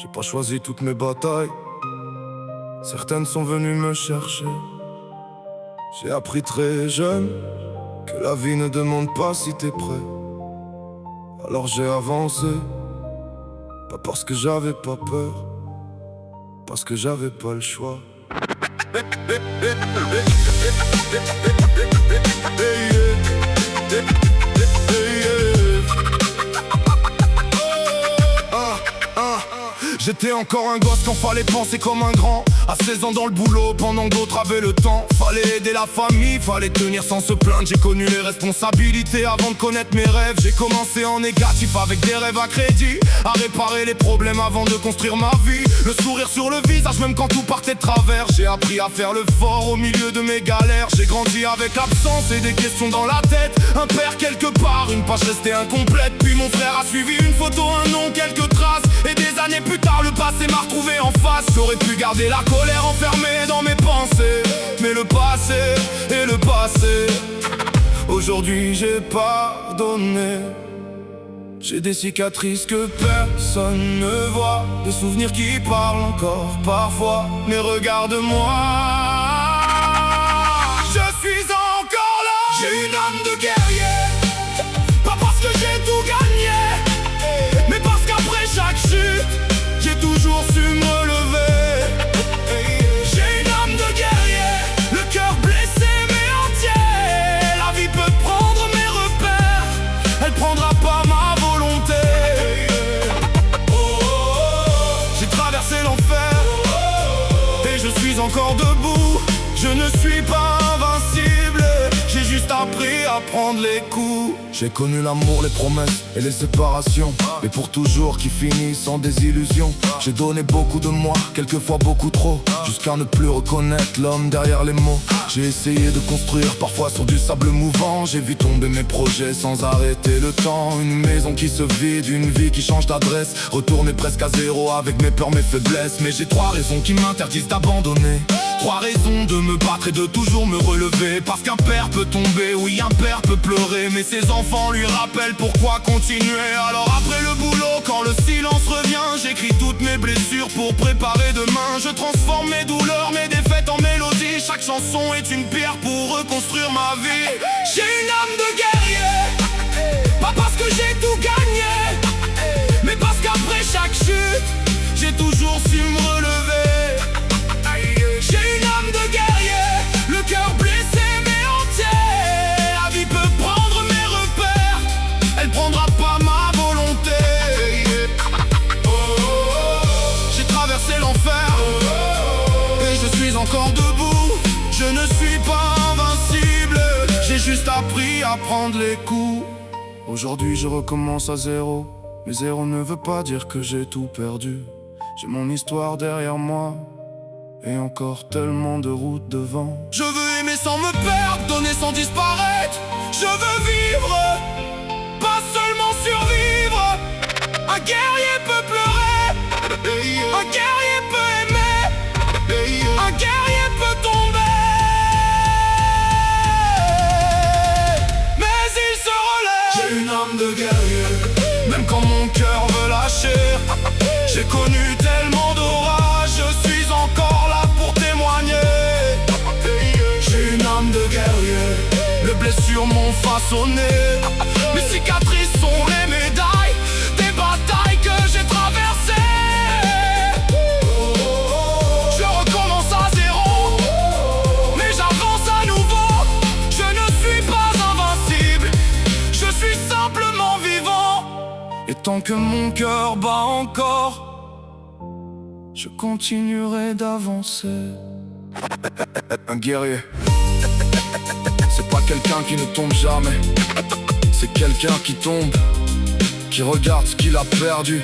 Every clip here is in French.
J'ai pas choisi toutes mes batailles, certaines sont venues me chercher. J'ai appris très jeune que la vie ne demande pas si t'es prêt. Alors j'ai avancé, pas parce que j'avais pas peur, parce que j'avais pas le choix. J'étais encore un gosse quand fallait penser comme un grand. À 16 ans dans le boulot pendant que d'autres avaient le temps. Fallait aider la famille, fallait tenir sans se plaindre. J'ai connu les responsabilités avant de connaître mes rêves. J'ai commencé en négatif avec des rêves à crédit, à réparer les problèmes avant de construire ma vie. Le sourire sur le visage même quand tout partait de travers. J'ai appris à faire le fort au milieu de mes galères. J'ai grandi avec l'absence et des questions dans la tête. Un père quelque part, une page restée incomplète. Puis mon frère a suivi une photo, un nom, quelques traces. Et des années plus tard le passé m'a retrouvé en face. J'aurais pu garder la colère enfermée dans mes pensées, mais le passé est le passé. Aujourd'hui j'ai pardonné. J'ai des cicatrices que personne ne voit, des souvenirs qui parlent encore parfois. Mais regarde-moi, je suis encore là. J'ai une âme de guerrier, pas parce que j'ai tout gagné, mais parce qu'après chaque chute j'ai toujours su me relever. J'ai une âme de guerrier, le cœur blessé mais entier. La vie peut prendre mes repères, elle prendra pas ma volonté. J'ai traversé l'enfer et je suis encore debout. Je ne suis pas invincible, j'ai juste appris à prendre les coups. J'ai connu l'amour, les promesses et les séparations, mais pour toujours qui finissent en désillusion. J'ai donné beaucoup de moi, quelquefois beaucoup trop, jusqu'à ne plus reconnaître l'homme derrière les mots. J'ai essayé de construire, parfois sur du sable mouvant. J'ai vu tomber mes projets sans arrêter le temps. Une maison qui se vide, une vie qui change d'adresse. Retourner presque à zéro avec mes peurs, mes faiblesses. Mais j'ai 3 raisons qui m'interdisent d'abandonner, 3 raisons de me battre et de toujours me relever. Parce qu'un père peut tomber, oui un père peut pleurer, mais ses enfants lui rappellent pourquoi continuer. Alors après le boulot, quand le silence revient, j'écris toutes mes blessures pour préparer demain. Je transforme mes douleurs, mes défaites en mélodie. Chaque chanson est une pierre pour reconstruire ma vie. J'ai une âme de guerrier, pas parce que j'ai tout gagné, mais parce qu'après chaque chute j'ai toujours su me relever. J'ai une âme de guerrier, le cœur blessé mais entier. La vie peut prendre mes repères, elle prendra pas ma volonté. J'ai traversé l'enfer et je suis encore debout. Je ne suis pas invincible, j'ai juste appris à prendre les coups. Aujourd'hui je recommence à zéro, mais zéro ne veut pas dire que j'ai tout perdu. J'ai mon histoire derrière moi et encore tellement de routes devant. Je veux aimer sans me perdre, donner sans disparaître. Je veux vivre, pas seulement survivre. Un guerrier peut pleurer, un guerrier peut aimer, un guerrier peut tomber, mais il se relève. J'ai une âme de guerrier, même quand mon cœur veut lâcher. J'ai connu tellement d'orages, je suis encore là pour témoigner. J'ai une âme de guerrier, les blessures m'ont façonné. Mes cicatrices sont les médailles des batailles que j'ai traversées. Je recommence à zéro, mais j'avance à nouveau. Je ne suis pas invincible, je suis simplement vivant. Et tant que mon cœur bat encore, je continuerai d'avancer. Un guerrier, c'est pas quelqu'un qui ne tombe jamais, c'est quelqu'un qui tombe, qui regarde ce qu'il a perdu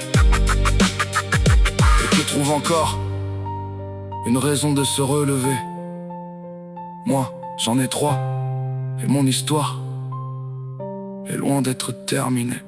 et qui trouve encore une raison de se relever. Moi, j'en ai 3 et mon histoire est loin d'être terminée.